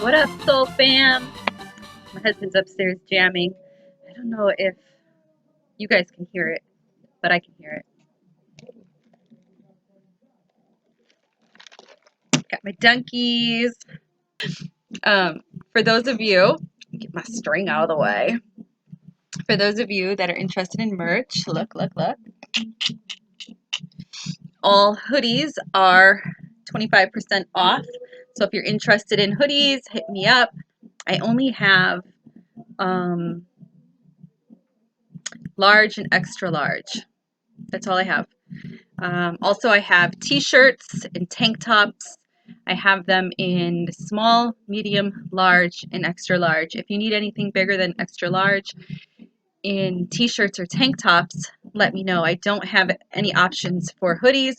What up, Soul Fam? My husband's upstairs jamming. I don't know if you guys can hear it, but I can hear it. Got my donkeys. For those of you, get my string out of the way. For those of you that are interested in merch, look. All hoodies are 25% off. So if you're interested in hoodies, hit me up. I only have large and extra large. That's all I have. Also, I have t-shirts and tank tops. I have them in small, medium, large, and extra large. If you need anything bigger than extra large in t-shirts or tank tops, let me know. I don't have any options for hoodies,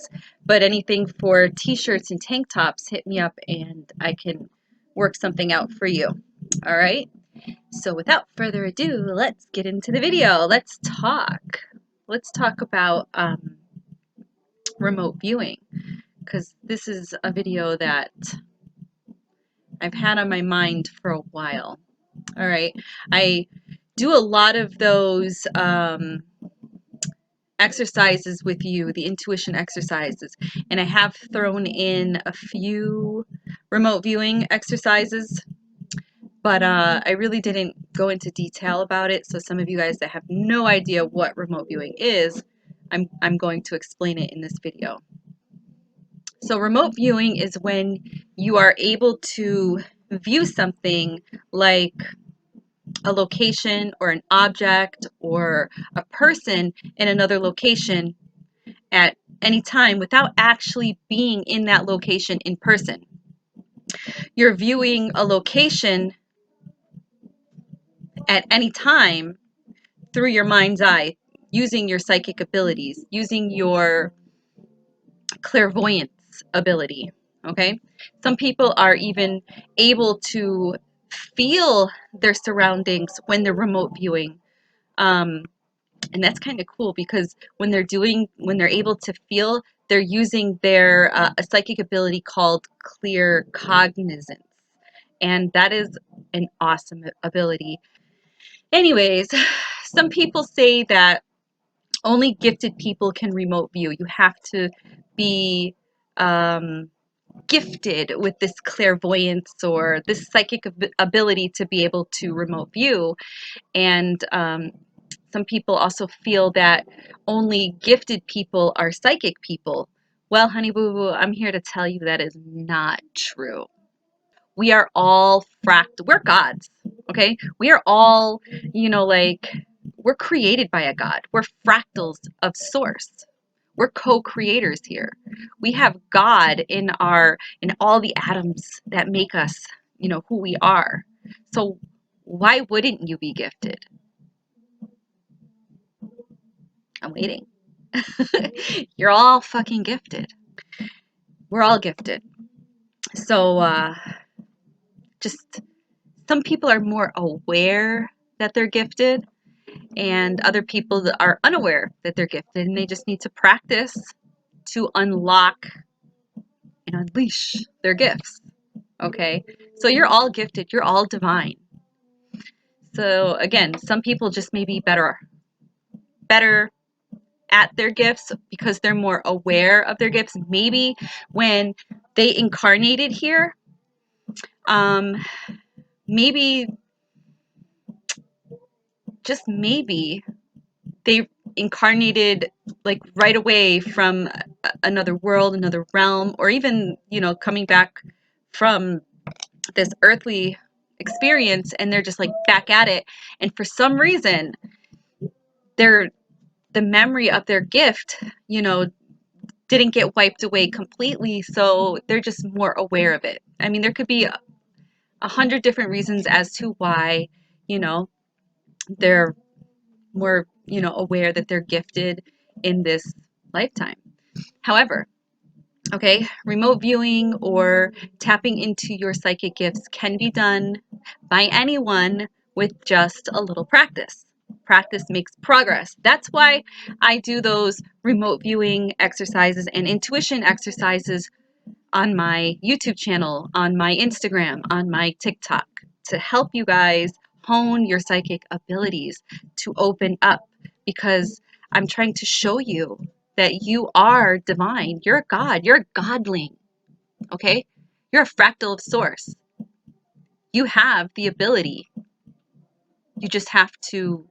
but anything for t-shirts and tank tops, hit me up and I can work something out for you. All right? So without further ado, let's get into the video. Let's talk. Let's talk about remote viewing, because this is a video that I've had on my mind for a while. All right, I do a lot of those exercises with you, the intuition exercises, and I have thrown in a few remote viewing exercises, but I really didn't go into detail about it. So some of you guys that have no idea what remote viewing is, I'm going to explain it in this video. So remote viewing is when you are able to view something like a location or an object or a person in another location at any time without actually being in that location in person. You're viewing a location at any time through your mind's eye, using your psychic abilities, using your clairvoyance ability. Okay, some people are even able to feel their surroundings when they're remote viewing, and that's kind of cool, because when they're able to feel, they're using their a psychic ability called clear cognizance, and that is an awesome ability. Anyways, some people say that only gifted people can remote view. You have to be gifted with this clairvoyance or this psychic ability to be able to remote view. And some people also feel that only gifted people are psychic people. Well, honey boo boo, I'm here to tell you that is not true. We are all we're gods, okay? We are all, we're created by a god. We're fractals of source. We're co-creators here. We have God in all the atoms that make us, who we are. So why wouldn't you be gifted? I'm waiting. You're all fucking gifted. We're all gifted. So just some people are more aware that they're gifted, and other people that are unaware that they're gifted, and they just need to practice to unlock and unleash their gifts. Okay, so you're all gifted, you're all divine. So again, some people just may be better at their gifts because they're more aware of their gifts. Maybe when they incarnated here, maybe, just maybe, they incarnated like right away from another world, another realm, or even, coming back from this earthly experience, and they're just like back at it. And for some reason, the memory of their gift, didn't get wiped away completely. So they're just more aware of it. I mean, there could be 100 different reasons as to why, they're more, aware that they're gifted in this lifetime. However, okay, remote viewing or tapping into your psychic gifts can be done by anyone with just a little practice. Practice makes progress. That's why I do those remote viewing exercises and intuition exercises on my YouTube channel, on my Instagram, on my TikTok, to help you guys hone your psychic abilities, to open up, because I'm trying to show you that you are divine. You're a god. You're a godling. Okay? You're a fractal of source. You have the ability. You just have to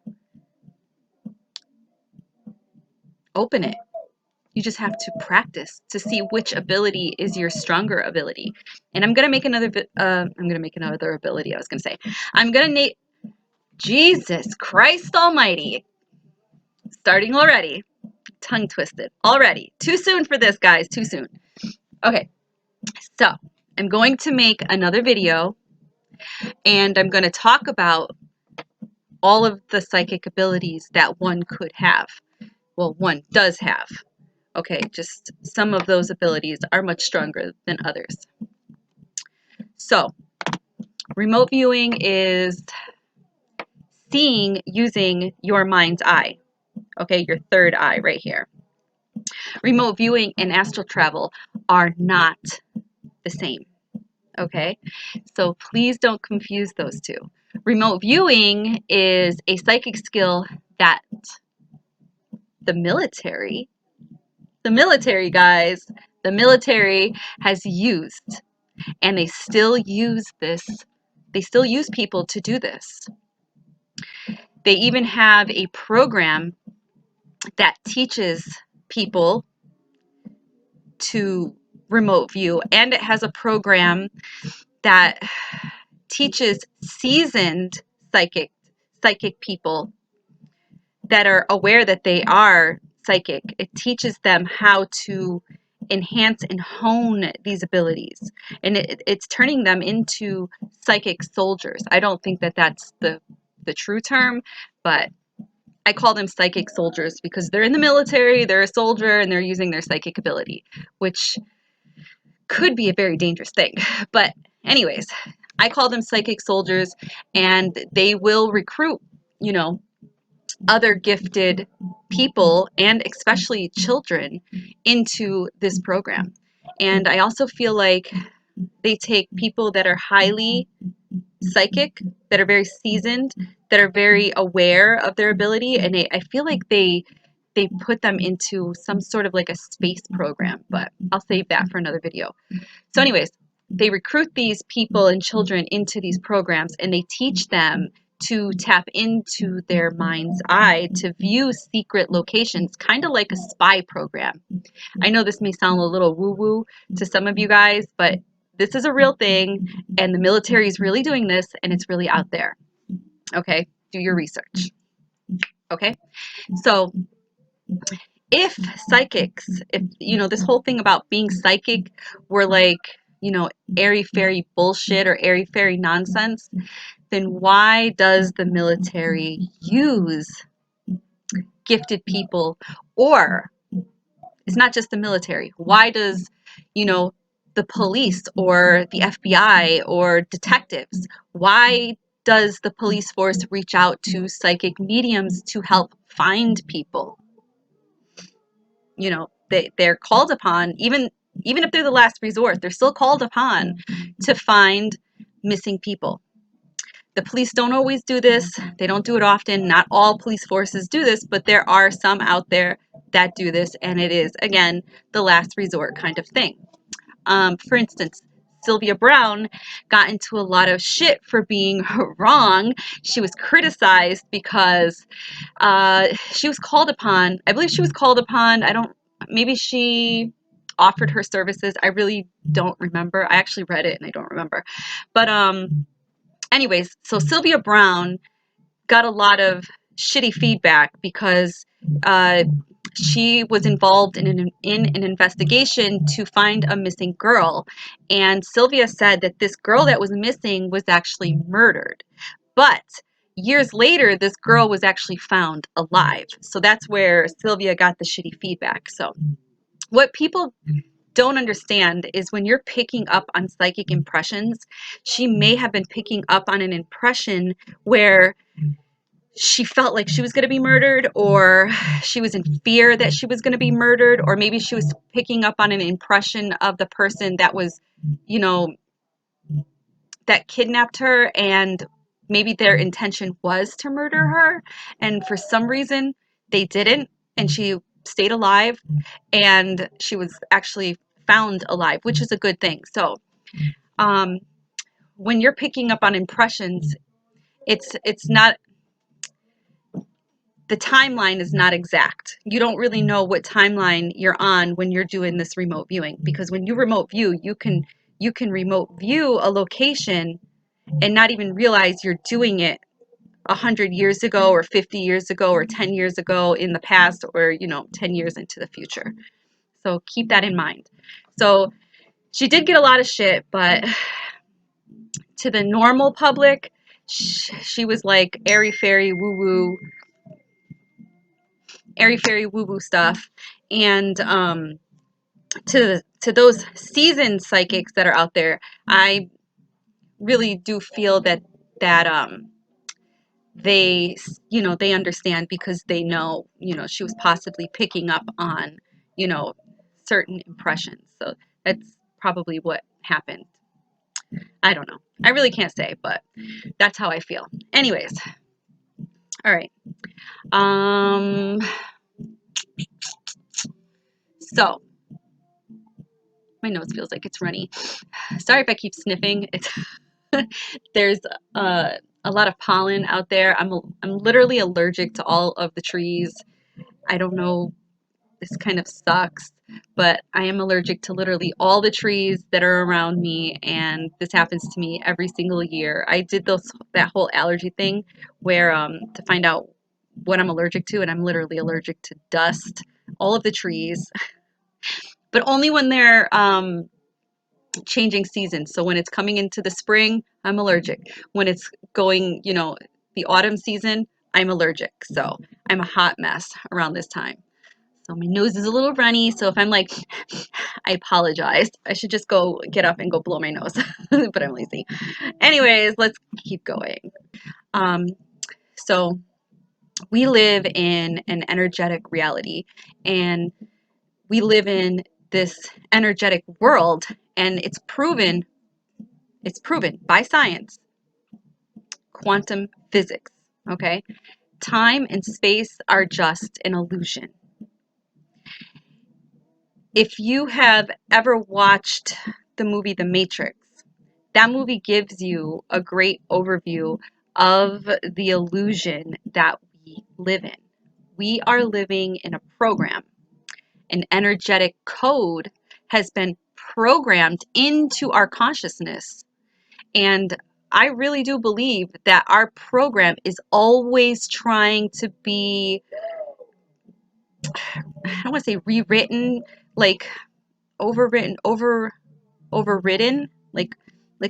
open it. You just have to practice to see which ability is your stronger ability. And I'm gonna make another. Ability. I was gonna say. I'm gonna name. Jesus Christ Almighty! Starting already. Tongue twisted already. Too soon for this, guys. Too soon. Okay. So I'm going to make another video, and I'm going to talk about all of the psychic abilities that one could have. Well, one does have. Okay, just some of those abilities are much stronger than others. So, remote viewing is seeing using your mind's eye. Okay, your third eye right here. Remote viewing and astral travel are not the same. Okay, so please don't confuse those two. Remote viewing is a psychic skill that the military guys, the military has used, and they still use this. They still use people to do this. They even have a program that teaches people to remote view, and it has a program that teaches seasoned psychic people that are aware that they are psychic. It teaches them how to enhance and hone these abilities, and it's turning them into psychic soldiers. I don't think that that's the true term, but I call them psychic soldiers because they're in the military, they're a soldier, and they're using their psychic ability, which could be a very dangerous thing. But anyways, I call them psychic soldiers, and they will recruit, other gifted people, and especially children, into this program. And I also feel like they take people that are highly psychic, that are very seasoned, that are very aware of their ability, and I feel like they put them into some sort of like a space program, but I'll save that for another video. So anyways, they recruit these people and children into these programs, and they teach them to tap into their mind's eye to view secret locations, kind of like a spy program. I know this may sound a little woo-woo to some of you guys, but this is a real thing, and the military is really doing this, and it's really out there. Okay, do your research. Okay, so if psychics, if this whole thing about being psychic were like, airy-fairy bullshit or airy-fairy nonsense, then why does the military use gifted people? Or it's not just the military. Why does, the police or the FBI or detectives, why does the police force reach out to psychic mediums to help find people? They're called upon, even if they're the last resort, they're still called upon to find missing people. The police don't always do this. They don't do it often. Not all police forces do this, but there are some out there that do this, and it is, again, the last resort kind of thing. For instance, Sylvia Browne got into a lot of shit for being wrong. She was criticized because she was called upon. I believe she was called upon. Maybe she offered her services. I really don't remember. I actually read it and I don't remember. But anyways, so Sylvia Browne got a lot of shitty feedback because she was involved in an investigation to find a missing girl. And Sylvia said that this girl that was missing was actually murdered. But years later, this girl was actually found alive. So that's where Sylvia got the shitty feedback. So what people don't understand is when you're picking up on psychic impressions, she may have been picking up on an impression where she felt like she was going to be murdered, or she was in fear that she was going to be murdered, or maybe she was picking up on an impression of the person that was, you know, that kidnapped her, and maybe their intention was to murder her, and for some reason they didn't, and she stayed alive, and she was actually found alive, which is a good thing. So um, when you're picking up on impressions, it's not, the timeline is not exact. You don't really know what timeline you're on when you're doing this remote viewing, because when you remote view, you can remote view a location and not even realize you're doing it 100 years ago or 50 years ago or 10 years ago in the past, or 10 years into the future. So keep that in mind. So she did get a lot of shit, but to the normal public, she was like airy fairy woo woo stuff. And to those seasoned psychics that are out there, I really do feel that they they understand, because they know she was possibly picking up on certain impressions. So that's probably what happened. I don't know, I really can't say, but that's how I feel. Anyways, all right. um so my nose feels like it's runny. Sorry if I keep sniffing. It's there's a lot of pollen out there. I'm literally allergic to all of the trees. I don't know, this kind of sucks, but I am allergic to literally all the trees that are around me, and this happens to me every single year. I did that whole allergy thing where to find out what I'm allergic to, and I'm literally allergic to dust, all of the trees, but only when they're changing seasons. So when it's coming into the spring, I'm allergic. When it's going, the autumn season, I'm allergic. So I'm a hot mess around this time. So my nose is a little runny. So if I'm like, I apologize. I should just go get up and go blow my nose, but I'm lazy. Anyways, let's keep going. So we live in an energetic reality, and we live in this energetic world, and it's proven by science, quantum physics, okay? Time and space are just an illusion. If you have ever watched the movie The Matrix, that movie gives you a great overview of the illusion that we live in. We are living in a program. An energetic code has been programmed into our consciousness. And I really do believe that our program is always trying to be, I don't want to say rewritten, like overridden, like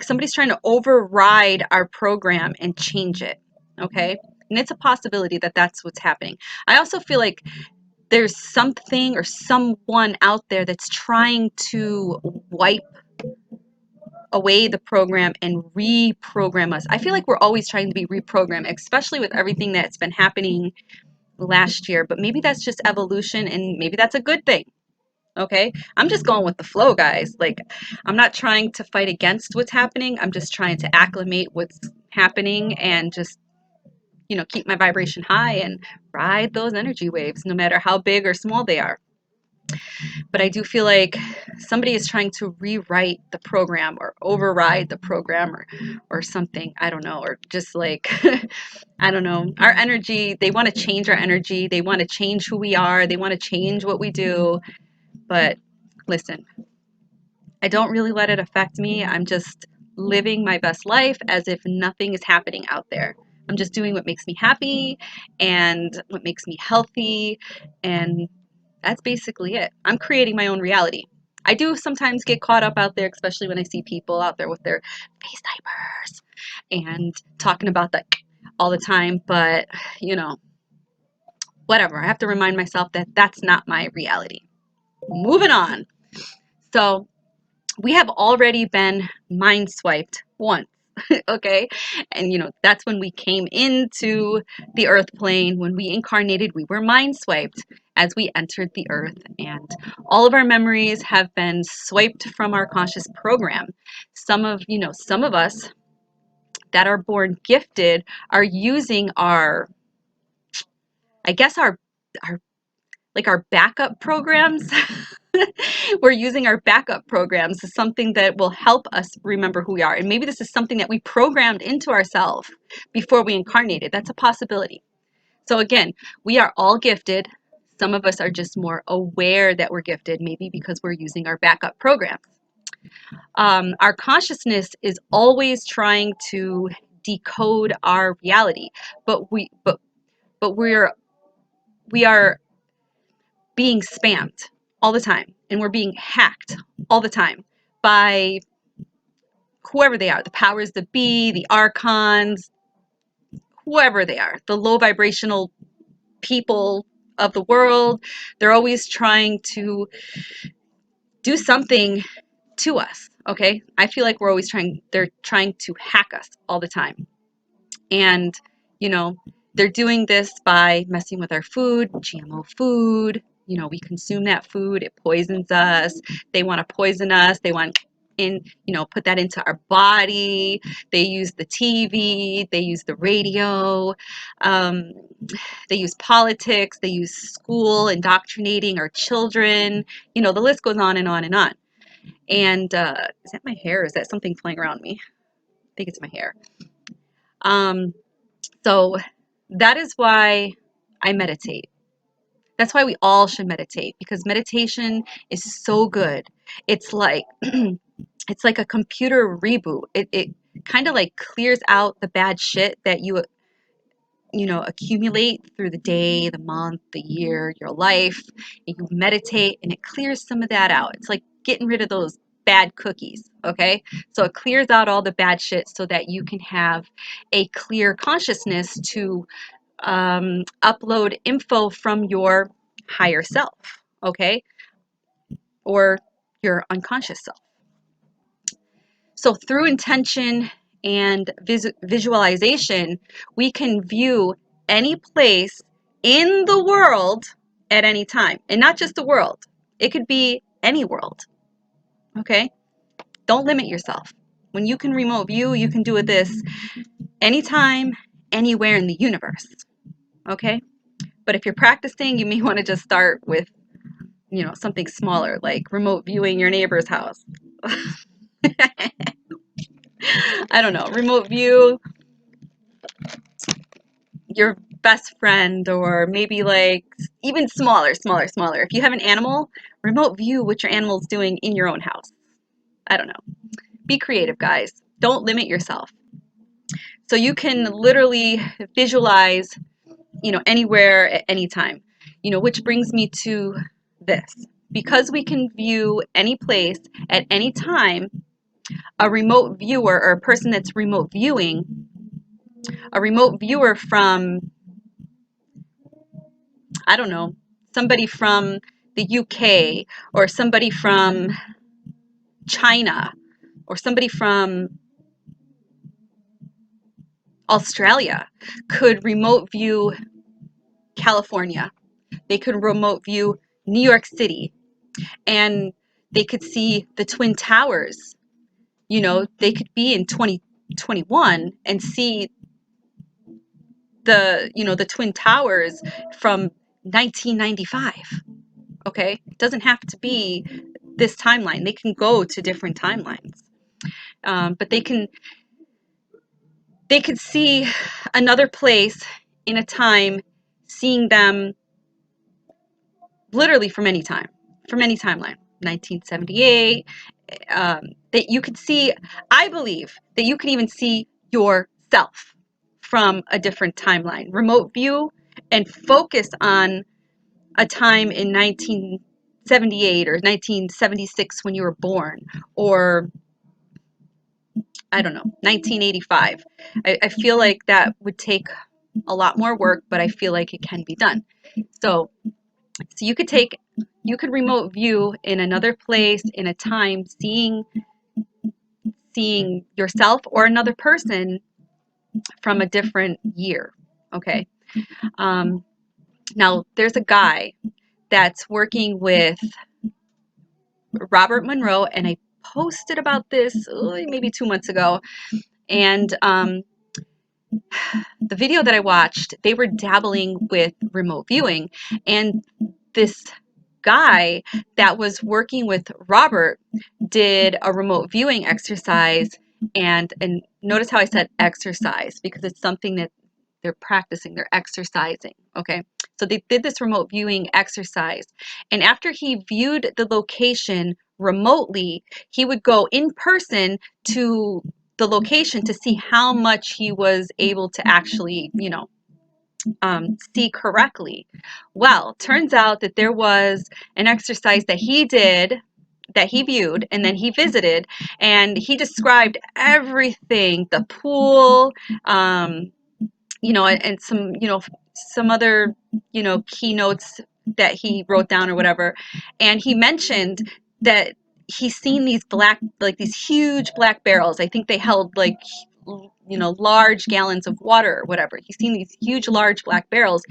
somebody's trying to override our program and change it. Okay. And it's a possibility that that's what's happening. I also feel like there's something or someone out there that's trying to wipe away the program and reprogram us. I feel like we're always trying to be reprogrammed, especially with everything that's been happening last year. But maybe that's just evolution, and maybe that's a good thing. Okay, I'm just going with the flow, guys. Like, I'm not trying to fight against what's happening. I'm just trying to acclimate what's happening and just, keep my vibration high and ride those energy waves, no matter how big or small they are. But I do feel like somebody is trying to rewrite the program or override the program, or something. I don't know. Or just like, I don't know. Our energy, they want to change our energy. They want to change who we are. They want to change what we do. But listen, I don't really let it affect me. I'm just living my best life as if nothing is happening out there. I'm just doing what makes me happy and what makes me healthy, and that's basically it. I'm creating my own reality. I do sometimes get caught up out there, especially when I see people out there with their face diapers and talking about that all the time, but whatever. I have to remind myself that that's not my reality. Moving on. So we have already been mind swiped once. Okay? And that's when we came into the earth plane. When we incarnated, we were mind swiped as we entered the earth, and all of our memories have been swiped from our conscious program. Some of us that are born gifted are using our, I guess, our like our backup programs. We're using our backup programs as something that will help us remember who we are. And maybe this is something that we programmed into ourselves before we incarnated. That's a possibility. So again, we are all gifted. Some of us are just more aware that we're gifted, maybe because we're using our backup programs. Our consciousness is always trying to decode our reality, but we are being spammed all the time, and we're being hacked all the time by whoever they are, the powers that be, the archons, whoever they are, the low vibrational people of the world. They're always trying to do something to us. Okay, I feel like they're trying to hack us all the time. And they're doing this by messing with our food, GMO food. We consume that food, it poisons us. They want to poison us. They want put that into our body. They use the TV, they use the radio, um, they use politics, they use school, indoctrinating our children. The list goes on and on and on. And is that my hair? Is that something flying around me? I think it's my hair. So that is why I meditate. That's why we all should meditate, because meditation is so good. It's like it's like a computer reboot. It kind of like clears out the bad shit that you accumulate through the day, the month, the year, your life. And you meditate and it clears some of that out. It's like getting rid of those bad cookies, okay? So it clears out all the bad shit so that you can have a clear consciousness to upload info from your higher self, okay? Or your unconscious self. So through intention and visualization, we can view any place in the world at any time. And not just the world. It could be any world, okay? Don't limit yourself. When you can remote view, you can do this anytime, anywhere in the universe, okay? But if you're practicing, you may want to just start with, something smaller, like remote viewing your neighbor's house. I don't know, remote view your best friend, or maybe like even smaller. If you have an animal, remote view what your animal's doing in your own house. I don't know. Be creative, guys. Don't limit yourself. So you can literally visualize, anywhere at any time. Which brings me to this. Because we can view any place at any time, a remote viewer, or a person that's remote viewing, a remote viewer from, I don't know, somebody from the UK, or somebody from China, or somebody from Australia could remote view California. They could remote view New York City, and they could see the Twin Towers. They could be in 2021 and see the Twin Towers from 1995. Okay? It doesn't have to be this timeline. They can go to different timelines. But they could see another place in a time, seeing them literally from any time, from any timeline. 1978. That you could see, I believe that you can even see yourself from a different timeline. Remote view and focus on a time in 1978 or 1976 when you were born, or I don't know, 1985. I feel like that would take a lot more work, but I feel like it can be done. So you could remote view in another place, in a time, seeing seeing yourself or another person from a different year. Okay. Now, there's a guy that's working with Robert Monroe, and I posted about this maybe 2 months ago. And the video that I watched, they were dabbling with remote viewing. And this guy that was working with Robert did a remote viewing exercise. And notice how I said exercise, because it's something that they're practicing, they're exercising. Okay. So they did this remote viewing exercise. And after he viewed the location remotely, he would go in person to the location to see how much he was able to actually, see correctly. Well, turns out that there was an exercise that he did, that he viewed, and then he visited, and he described everything, the pool, and some other, keynotes that he wrote down or whatever. And he mentioned that he's seen these huge black barrels. I think they held large gallons of water or whatever. He's seen these huge, large black barrels.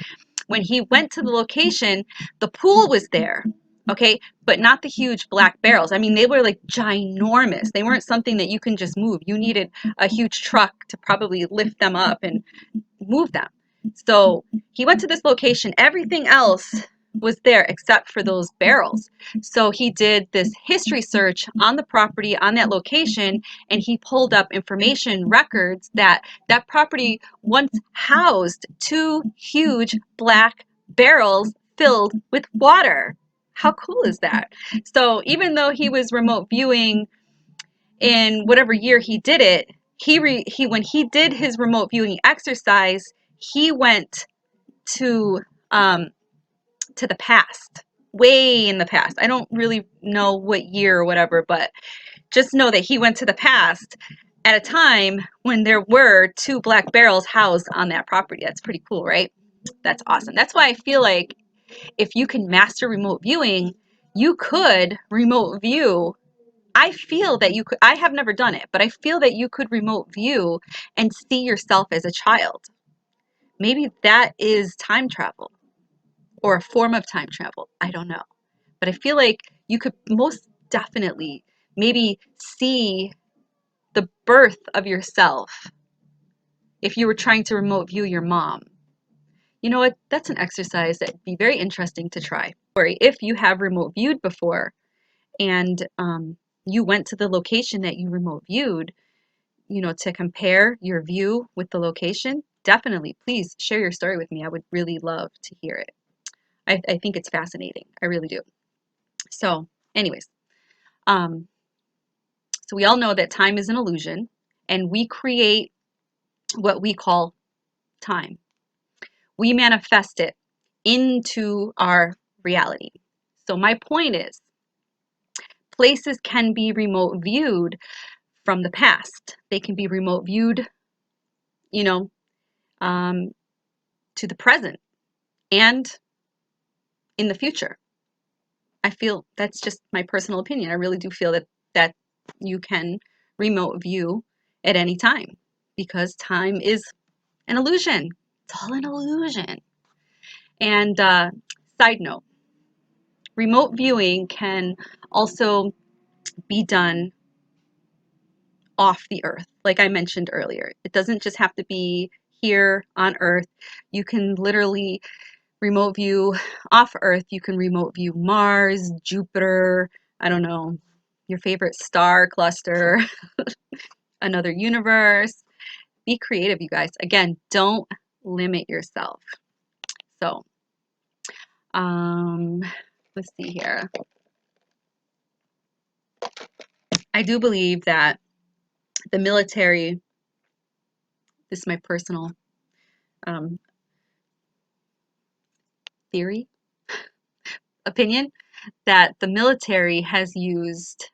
When he went to the location, the pool was there. Okay, but not the huge black barrels. I mean, they were like ginormous. They weren't something that you can just move. You needed a huge truck to probably lift them up and move them. So he went to this location. Everything else was there except for those barrels. So he did this history search on the property, on that location, and he pulled up information records that that property once housed 2 huge black barrels filled with water. How cool is that? So even though he was remote viewing in whatever year he did it, he when he did his remote viewing exercise, he went to the past, way in the past. I don't really know what year or whatever, but just know that he went to the past at a time when there were 2 black barrels housed on that property. That's pretty cool, right? That's awesome. That's why I feel like if you can master remote viewing, you could remote view. I feel that you could, I have never done it, but I feel that you could remote view and see yourself as a child. Maybe that is time travel or a form of time travel. I don't know. But I feel like you could most definitely maybe see the birth of yourself if you were trying to remote view your mom. You know what? That's an exercise that would be very interesting to try. Or if you have remote viewed before and you went to the location that you remote viewed, to compare your view with the location, definitely, please share your story with me. I would really love to hear it. I think it's fascinating. I really do. So, anyways, um, so we all know that time is an illusion, and we create what we call time. We manifest it into our reality. So my point is, places can be remote viewed from the past. They can be remote viewed, you know, um, to the present and in the future. I feel that's just my personal opinion. I really do feel that you can remote view at any time because time is an illusion. It's all an illusion. And side note, remote viewing can also be done off the earth, like I mentioned earlier. It doesn't just have to be here on earth. You can literally remote view off earth. You can remote view Mars, Jupiter, I don't know, your favorite star cluster, another universe. Be creative, you guys. Again, don't limit yourself. So, let's see here. I do believe that the military, this is my personal um, theory, opinion, that the military has used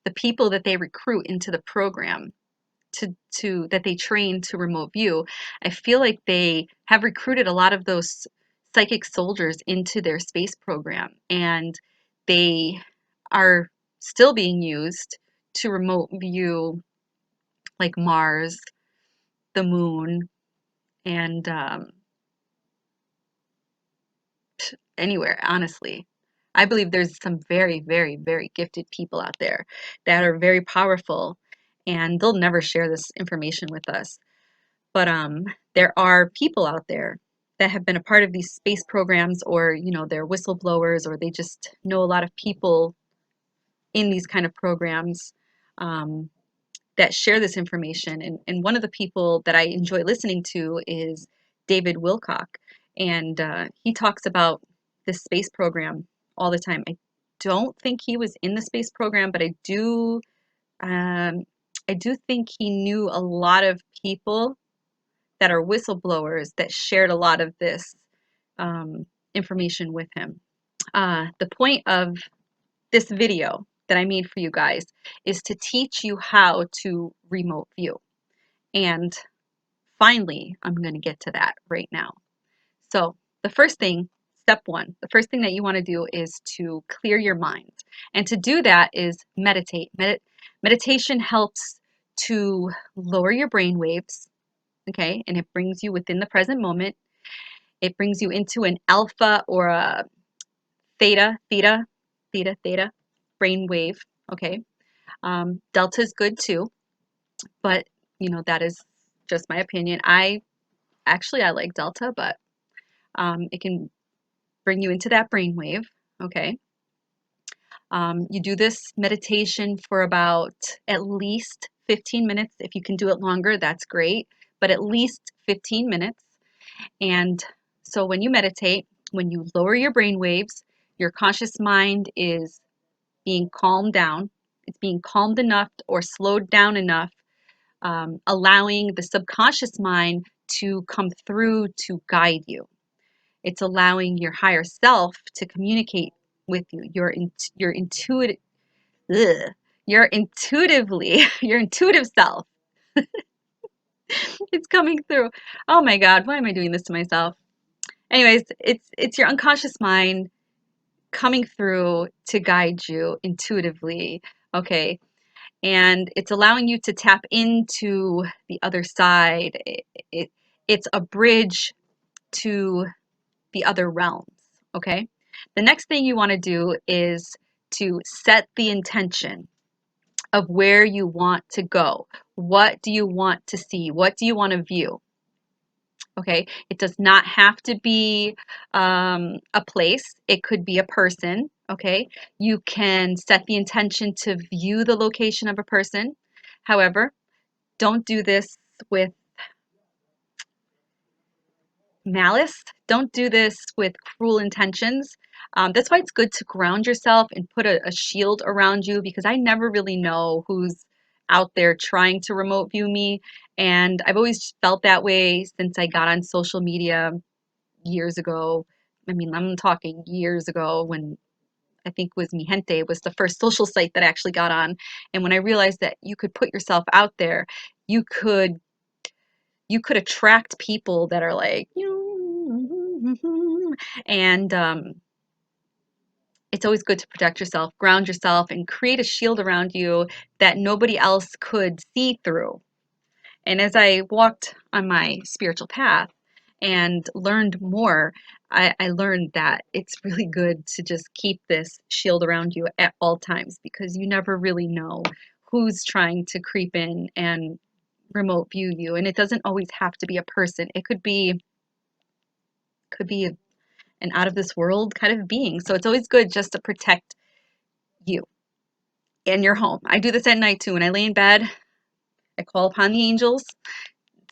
the people that they recruit into the program to that they train to remote view. I feel like they have recruited a lot of those psychic soldiers into their space program, and they are still being used to remote view like Mars, the moon, and anywhere, honestly. I believe there's some very, very, very gifted people out there that are very powerful, and they'll never share this information with us. But there are people out there that have been a part of these space programs, or they're whistleblowers, or they just know a lot of people in these kind of programs um, that share this information. And one of the people that I enjoy listening to is David Wilcock, and he talks about this space program all the time. I don't think he was in the space program, but um, I do think he knew a lot of people that are whistleblowers that shared a lot of this information with him. The point of this video that I made for you guys is to teach you how to remote view. And finally, I'm going to get to that right now. So the first thing, step one, the first thing that you want to do is to clear your mind. And to do that is meditate. Meditation helps to lower your brain waves, okay? And it brings you within the present moment. It brings you into an alpha or a theta brain wave, okay? Delta is good too, but that is just my opinion. I like delta, but it can bring you into that brain wave, okay? You do this meditation for about at least 15 minutes. If you can do it longer, that's great, but at least 15 minutes. And so when you meditate, when you lower your brain waves, your conscious mind is being calmed down. It's being calmed enough or slowed down enough, allowing the subconscious mind to come through to guide you. It's allowing your higher self to communicate with you. Your intuitive, ugh, your intuitively, your intuitive self. It's coming through. Oh my God, why am I doing this to myself? Anyways, it's your unconscious mind coming through to guide you intuitively. Okay. And it's allowing you to tap into the other side. It's a bridge to the other realms, okay? The next thing you want to do is to set the intention of where you want to go. What do you want to see? What do you want to view? Okay, it does not have to be a place. It could be a person. Okay, you can set the intention to view the location of a person. However, don't do this with malice. Don't do this with cruel intentions. That's why it's good to ground yourself and put a shield around you, because I never really know who's out there trying to remote view me. And I've always felt that way since I got on social media years ago. I mean, I'm talking years ago, when I think was Mi Gente was the first social site that I actually got on. And when I realized that you could put yourself out there, you could attract people that are like, and it's always good to protect yourself, ground yourself, and create a shield around you that nobody else could see through. And as I walked on my spiritual path and learned more, I learned that it's really good to just keep this shield around you at all times, because you never really know who's trying to creep in and remote view you. And it doesn't always have to be a person. It could be an out of this world kind of being. So it's always good just to protect you and your home. I do this at night too. When I lay in bed, I call upon the angels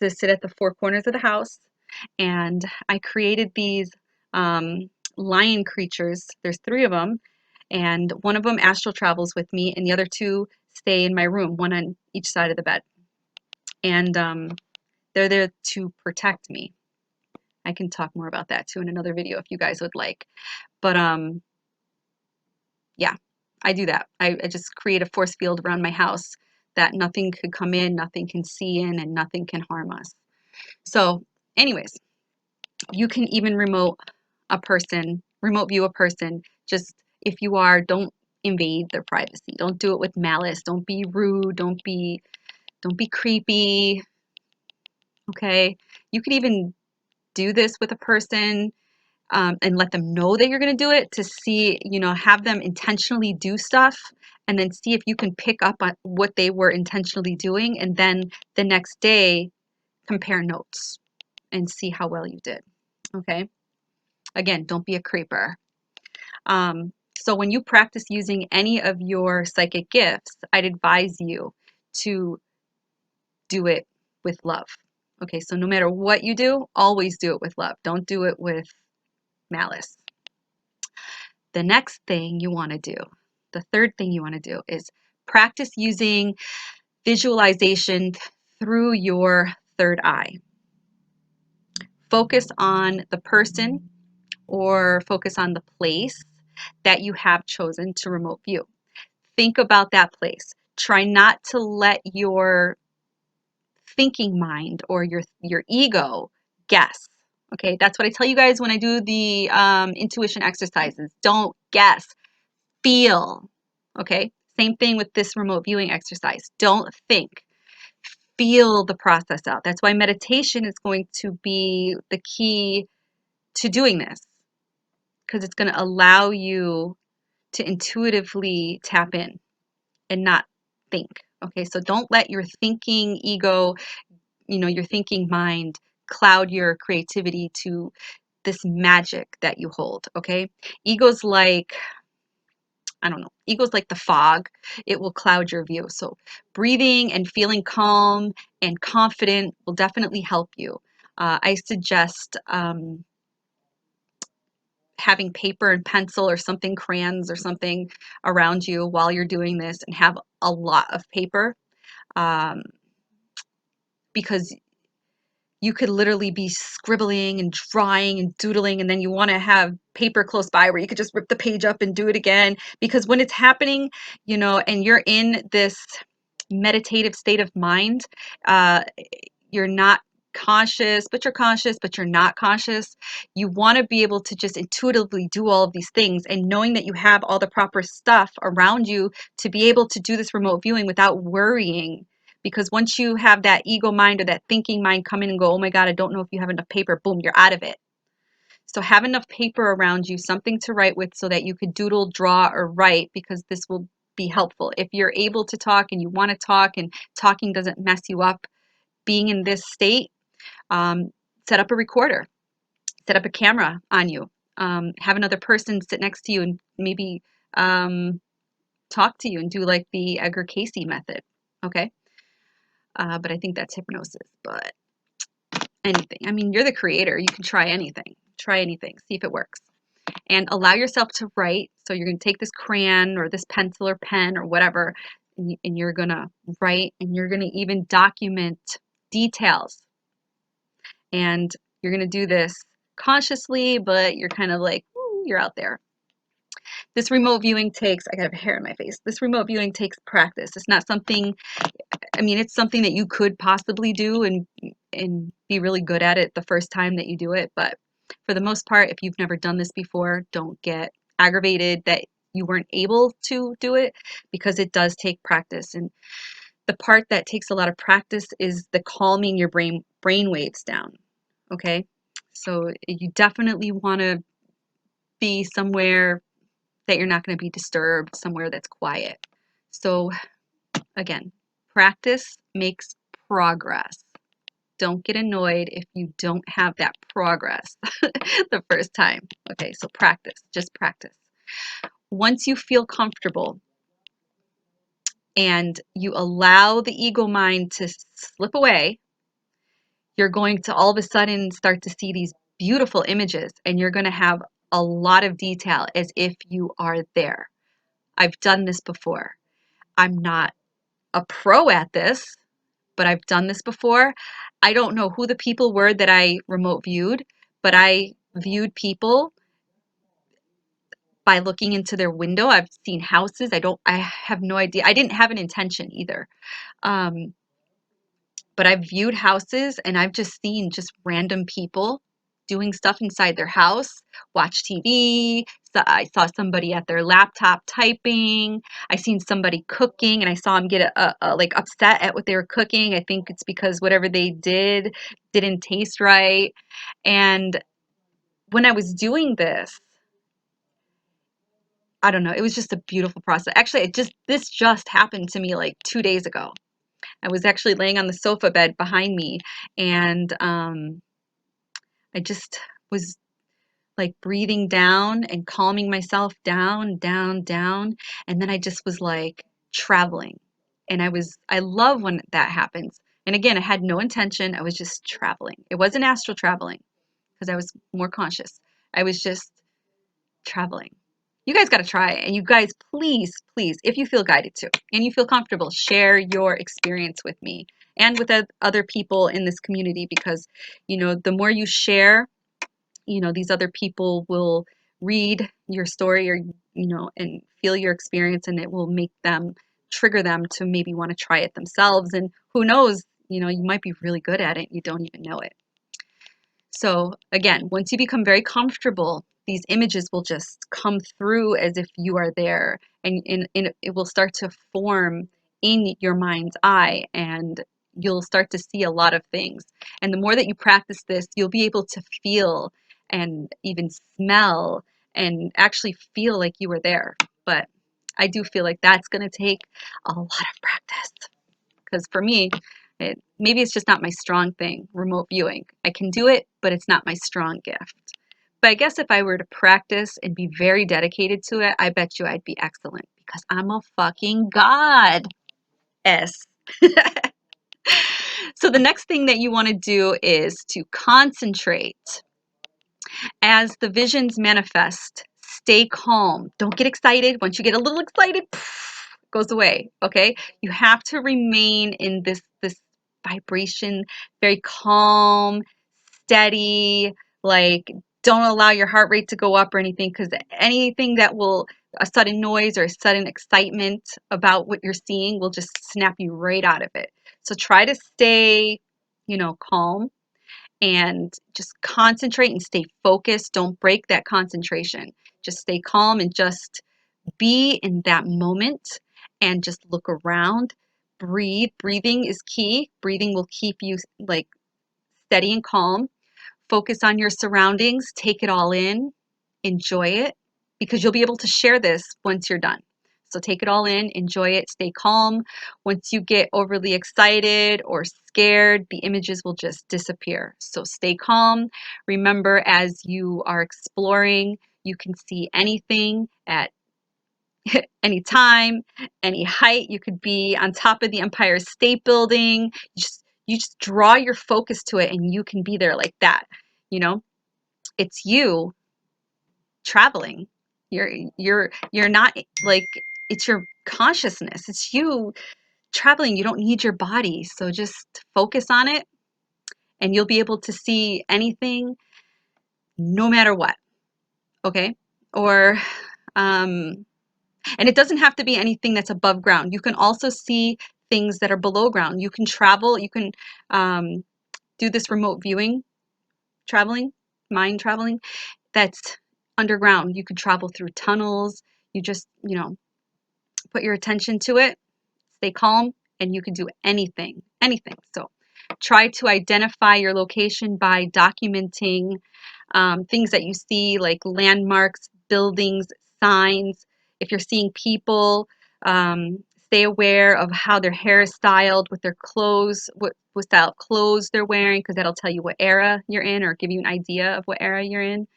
to sit at the four corners of the house. And I created these lion creatures. There's three of them. And one of them astral travels with me, and the other two stay in my room, one on each side of the bed. And they're there to protect me. I can talk more about that too in another video if you guys would like. But yeah, I do that. I just create a force field around my house that nothing could come in, nothing can see in, and nothing can harm us. So anyways, you can even remote view a person. Just if you are, don't invade their privacy. Don't do it with malice. Don't be rude. Don't be creepy. Okay? You could even do this with a person and let them know that you're going to do it, to see, have them intentionally do stuff, and then see if you can pick up on what they were intentionally doing, and then the next day compare notes and see how well you did. Okay? Again, don't be a creeper. So when you practice using any of your psychic gifts, I'd advise you to do it with love. Okay, so no matter what you do, always do it with love. Don't do it with malice. The next thing you want to do, the third thing you want to do, is practice using visualization through your third eye. Focus on the person or focus on the place that you have chosen to remote view. Think about that place. Try not to let your thinking mind or your ego guess. Okay, that's what I tell you guys when I do the intuition exercises. Don't guess, feel. Okay, same thing with this remote viewing exercise. Don't think, feel the process out. That's why meditation is going to be the key to doing this, because it's going to allow you to intuitively tap in and not think. Okay, so don't let your thinking ego, your thinking mind cloud your creativity to this magic that you hold. Okay, ego's like, I don't know, ego's like the fog. It will cloud your view. So breathing and feeling calm and confident will definitely help you. I suggest having paper and pencil or something, crayons or something around you while you're doing this, and have a lot of paper, because you could literally be scribbling and drawing and doodling, and then you want to have paper close by where you could just rip the page up and do it again. Because when it's happening, and you're in this meditative state of mind, you're not conscious, but you're conscious, but you're not conscious. You want to be able to just intuitively do all of these things, and knowing that you have all the proper stuff around you to be able to do this remote viewing without worrying. Because once you have that ego mind or that thinking mind come in and go, oh my God, I don't know if you have enough paper, boom, you're out of it. So have enough paper around you, something to write with, so that you could doodle, draw, or write, because this will be helpful. If you're able to talk and you want to talk and talking doesn't mess you up, being in this state, set up a recorder, set up a camera on you, have another person sit next to you and maybe talk to you and do like the Edgar Casey method. Okay. But I think that's hypnosis. But anything. I mean, you're the creator. You can try anything. Try anything. See if it works. And allow yourself to write. So you're going to take this crayon or this pencil or pen or whatever, and you're going to write, and you're going to even document details. And you're going to do this consciously, but you're kind of like, ooh, you're out there. This remote viewing takes, I got a hair in my face. This remote viewing takes practice. It's not something, I mean, it's something that you could possibly do and be really good at it the first time that you do it. But for the most part, if you've never done this before, don't get aggravated that you weren't able to do it, because it does take practice. And the part that takes a lot of practice is the calming your brain waves down. Okay, so you definitely want to be somewhere that you're not going to be disturbed, somewhere that's quiet. So again, practice makes progress. Don't get annoyed if you don't have that progress the first time. Okay, so practice, just practice. Once you feel comfortable and you allow the ego mind to slip away, you're going to all of a sudden start to see these beautiful images, and you're going to have a lot of detail as if you are there. I've done this before. I'm not a pro at this, but I've done this before. I don't know who the people were that I remote viewed, but I viewed people by looking into their window. I've seen houses. I have no idea. I didn't have an intention either. But I've viewed houses, and I've just seen just random people doing stuff inside their house, watch TV. So I saw somebody at their laptop typing. I seen somebody cooking, and I saw them get like upset at what they were cooking. I think it's because whatever they did didn't taste right. And when I was doing this, I don't know, it was just a beautiful process. Actually, this just happened to me like 2 days ago. I was actually laying on the sofa bed behind me, and I just was like breathing down and calming myself down, down, down. And then I just was like traveling. And I love when that happens. And again, I had no intention. I was just traveling. It wasn't astral traveling because I was more conscious. I was just traveling. You guys got to try it. And you guys, please, please, if you feel guided to and you feel comfortable, share your experience with me and with other people in this community, because, the more you share, these other people will read your story, or, and feel your experience, and it will make them trigger them to maybe want to try it themselves. And who knows, you might be really good at it. You don't even know it. So again, once you become very comfortable, these images will just come through as if you are there, and it will start to form in your mind's eye, and you'll start to see a lot of things. And the more that you practice this, you'll be able to feel and even smell and actually feel like you were there. But I do feel like that's going to take a lot of practice. Because for me, maybe it's just not my strong thing, remote viewing. I can do it, but it's not my strong gift. But I guess if I were to practice and be very dedicated to it, I bet you I'd be excellent, because I'm a fucking goddess. So the next thing that you want to do is to concentrate. As the visions manifest, stay calm. Don't get excited. Once you get a little excited, it goes away. Okay? You have to remain in this vibration, very calm, steady, like don't allow your heart rate to go up or anything, because anything that will, a sudden noise or a sudden excitement about what you're seeing, will just snap you right out of it. So try to stay, calm, and just concentrate and stay focused. Don't break that concentration. Just stay calm and just be in that moment, and just look around. Breathe. Breathing is key. Breathing will keep you like steady and calm. Focus on your surroundings. Take it all in. Enjoy it, because you'll be able to share this once you're done. So take it all in, enjoy it, stay calm. Once you get overly excited or scared, the images will just disappear. So stay calm. Remember, as you are exploring, you can see anything at any time, any height. You could be on top of the Empire State Building. You just draw your focus to it, and you can be there like that. It's you traveling. You're not like, it's your consciousness. It's you traveling. You don't need your body. So just focus on it, and you'll be able to see anything no matter what. Okay? Or and it doesn't have to be anything that's above ground. You can also see things that are below ground. You can travel, you can do this remote viewing, traveling, mind traveling, that's underground. You could travel through tunnels. You just, put your attention to it, stay calm, and you can do anything, anything. So try to identify your location by documenting things that you see, like landmarks, buildings, signs. If you're seeing people, stay aware of how their hair is styled, with their clothes, what style of clothes they're wearing, because that'll tell you what era you're in, or give you an idea of what era you're in,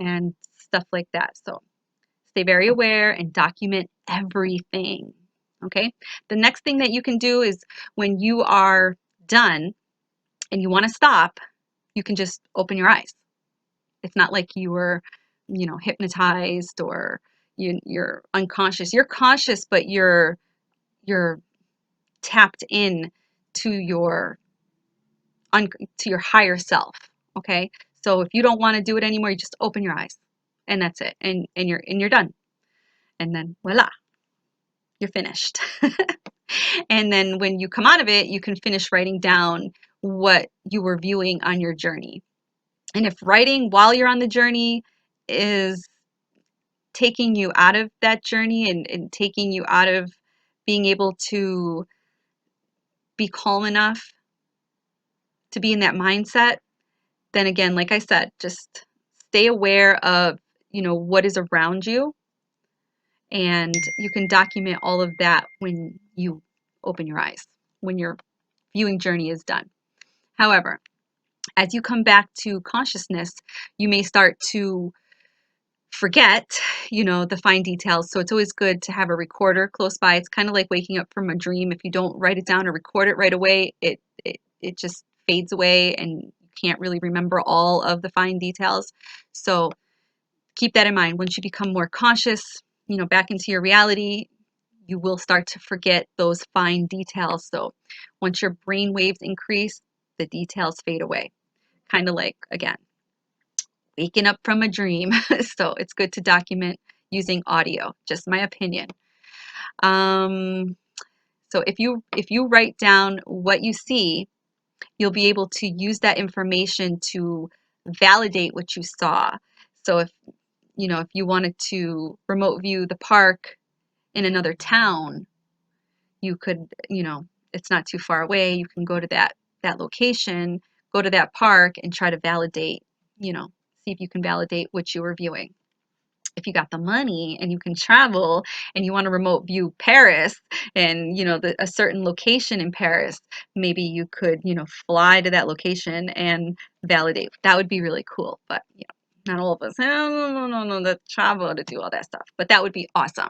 and stuff like that. So stay very aware and document everything. Okay. The next thing that you can do is, when you are done and you want to stop, you can just open your eyes. It's not like you were, hypnotized, or you're unconscious. You're conscious, but you're tapped in to your to your higher self. Okay. So if you don't want to do it anymore, you just open your eyes, and that's it. And you're done. And then voila, you're finished. And then when you come out of it, you can finish writing down what you were viewing on your journey. And if writing while you're on the journey is taking you out of that journey and taking you out of being able to be calm enough to be in that mindset, then again, like I said, just stay aware of, what is around you, and you can document all of that when you open your eyes, when your viewing journey is done. However, as you come back to consciousness, you may start to forget, the fine details. So it's always good to have a recorder close by. It's kind of like waking up from a dream. If you don't write it down or record it right away, it just fades away and you can't really remember all of the fine details. So keep that in mind. Once you become more conscious, back into your reality, you will start to forget those fine details. So once your brain waves increase, the details fade away. Kind of like, again, waking up from a dream. So it's good to document using audio, just my opinion. So if you write down what you see, you'll be able to use that information to validate what you saw. So if you wanted to remote view the park in another town, you could, it's not too far away. You can go to that location, go to that park and try to validate, see if you can validate what you were viewing. If you got the money and you can travel and you want to remote view Paris and a certain location in Paris, maybe you could fly to that location and validate. That would be really cool, but not all of us no, the travel to do all that stuff, but that would be awesome.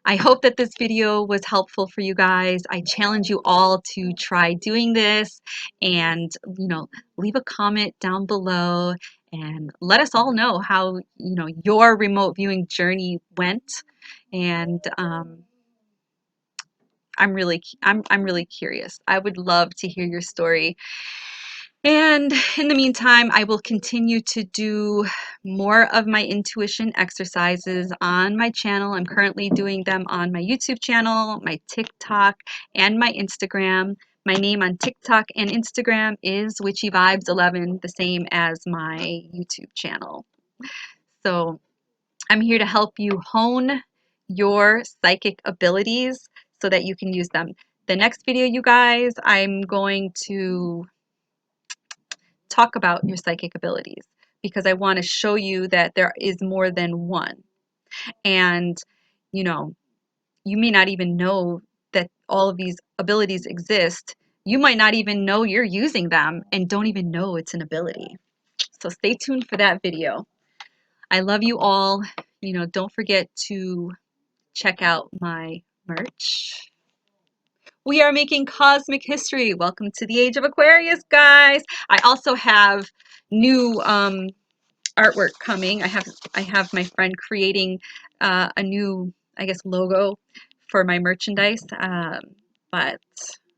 I hope that this video was helpful for you guys. I challenge you all to try doing this and, leave a comment down below and let us all know how, your remote viewing journey went. And I'm really curious. I would love to hear your story. And in the meantime, I will continue to do more of my intuition exercises on my channel. I'm currently doing them on my YouTube channel, my TikTok, and my Instagram. My name on TikTok and Instagram is witchyvibes11, the same as my YouTube channel. So I'm here to help you hone your psychic abilities so that you can use them. The next video, you guys, I'm going to talk about your psychic abilities because I want to show you that there is more than one. And, you may not even know that all of these abilities exist. You might not even know you're using them and don't even know it's an ability. So stay tuned for that video. I love you all. Don't forget to check out my merch. We are making cosmic history. Welcome to the age of Aquarius, guys. I also have new artwork coming. I have my friend creating a new, I guess, logo for my merchandise, but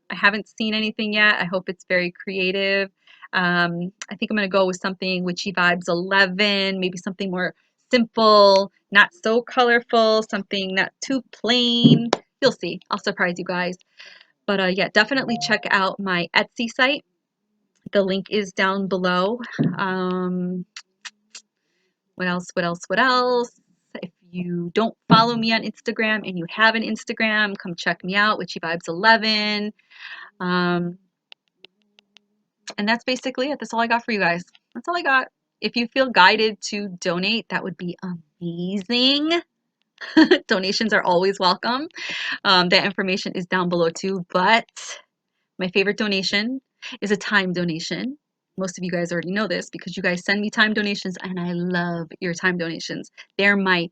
I haven't seen anything yet. I hope it's very creative. I think I'm going to go with something witchy vibes 11, maybe something more simple, not so colorful, something not too plain. You'll see. I'll surprise you guys. But yeah, definitely check out my Etsy site. The link is down below. What else? What else? What else? If you don't follow me on Instagram and you have an Instagram, come check me out, witchyvibes11. And that's basically it. That's all I got for you guys. That's all I got. If you feel guided to donate, that would be amazing. Donations are always welcome. That information is down below too. But my favorite donation is a time donation. Most of you guys already know this because you guys send me time donations and I love your time donations. They're my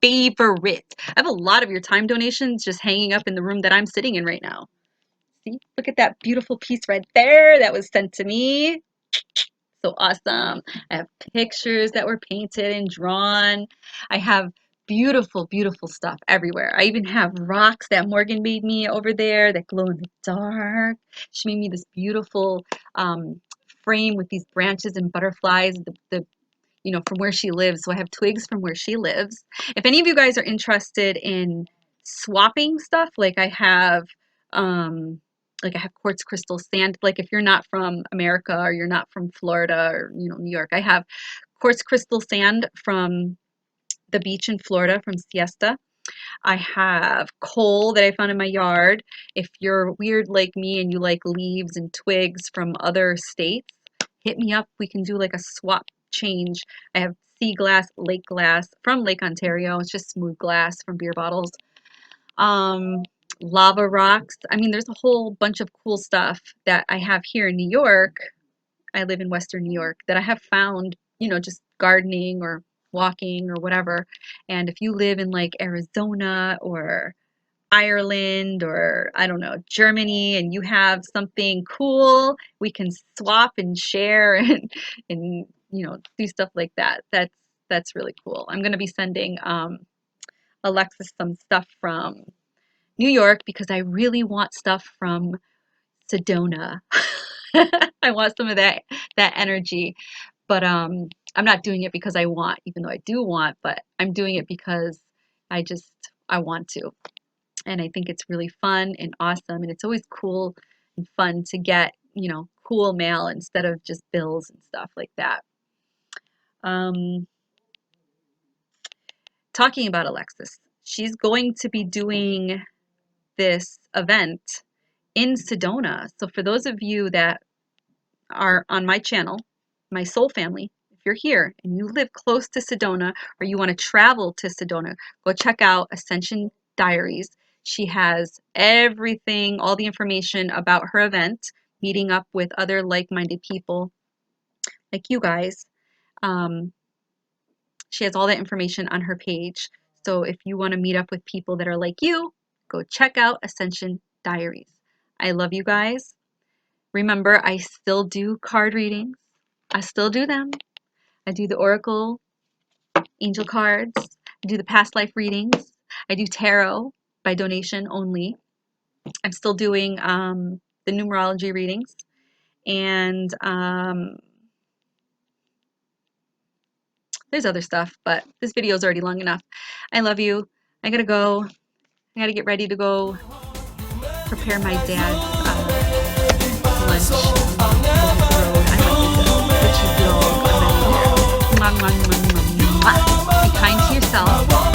favorite. I have a lot of your time donations just hanging up in the room that I'm sitting in right now. See, look at that beautiful piece right there that was sent to me. So awesome. I have pictures that were painted and drawn. I have beautiful, beautiful stuff everywhere. I even have rocks that Morgan made me over there that glow in the dark. She made me this beautiful frame with these branches and butterflies, from where she lives. So I have twigs from where she lives. If any of you guys are interested in swapping stuff, like I have like I have quartz crystal sand. Like if you're not from America or you're not from Florida or New York, I have quartz crystal sand from the beach in Florida from Siesta. I have coal that I found in my yard. If you're weird like me and you like leaves and twigs from other states, hit me up. We can do like a swap change. I have sea glass, lake glass from Lake Ontario. It's just smooth glass from beer bottles. Um, Lava rocks. I mean, there's a whole bunch of cool stuff that I have here in New York. I live in Western New York that I have found, just gardening or walking or whatever. And if you live in like Arizona or Ireland or I don't know, Germany, and you have something cool, we can swap and share and do stuff like that. That's really cool. I'm going to be sending Alexis some stuff from New York because I really want stuff from Sedona. I want some of that energy, but I'm not doing it because I want, even though I do want, but I'm doing it because I just I want to. And I think it's really fun and awesome, and it's always cool and fun to get, cool mail instead of just bills and stuff like that. Um, Talking about Alexis, she's going to be doing this event in Sedona. So for those of you that are on my channel, my soul family, if you're here and you live close to Sedona or you want to travel to Sedona, go check out Ascension Diaries. She has everything, all the information about her event, meeting up with other like-minded people like you guys. She has all that information on her page. So if you want to meet up with people that are like you, go check out Ascension Diaries. I love you guys. Remember, I still do card readings. I still do them. I do the Oracle angel cards. I do the past life readings. I do tarot by donation only. I'm still doing the numerology readings. And there's other stuff, but this video is already long enough. I love you. I gotta go. I gotta get ready to go prepare my dad's lunch on the road. I like the cheesy dog. I'm ready there. Mwah, mwah, mwah, mwah, mwah. Be kind to yourself.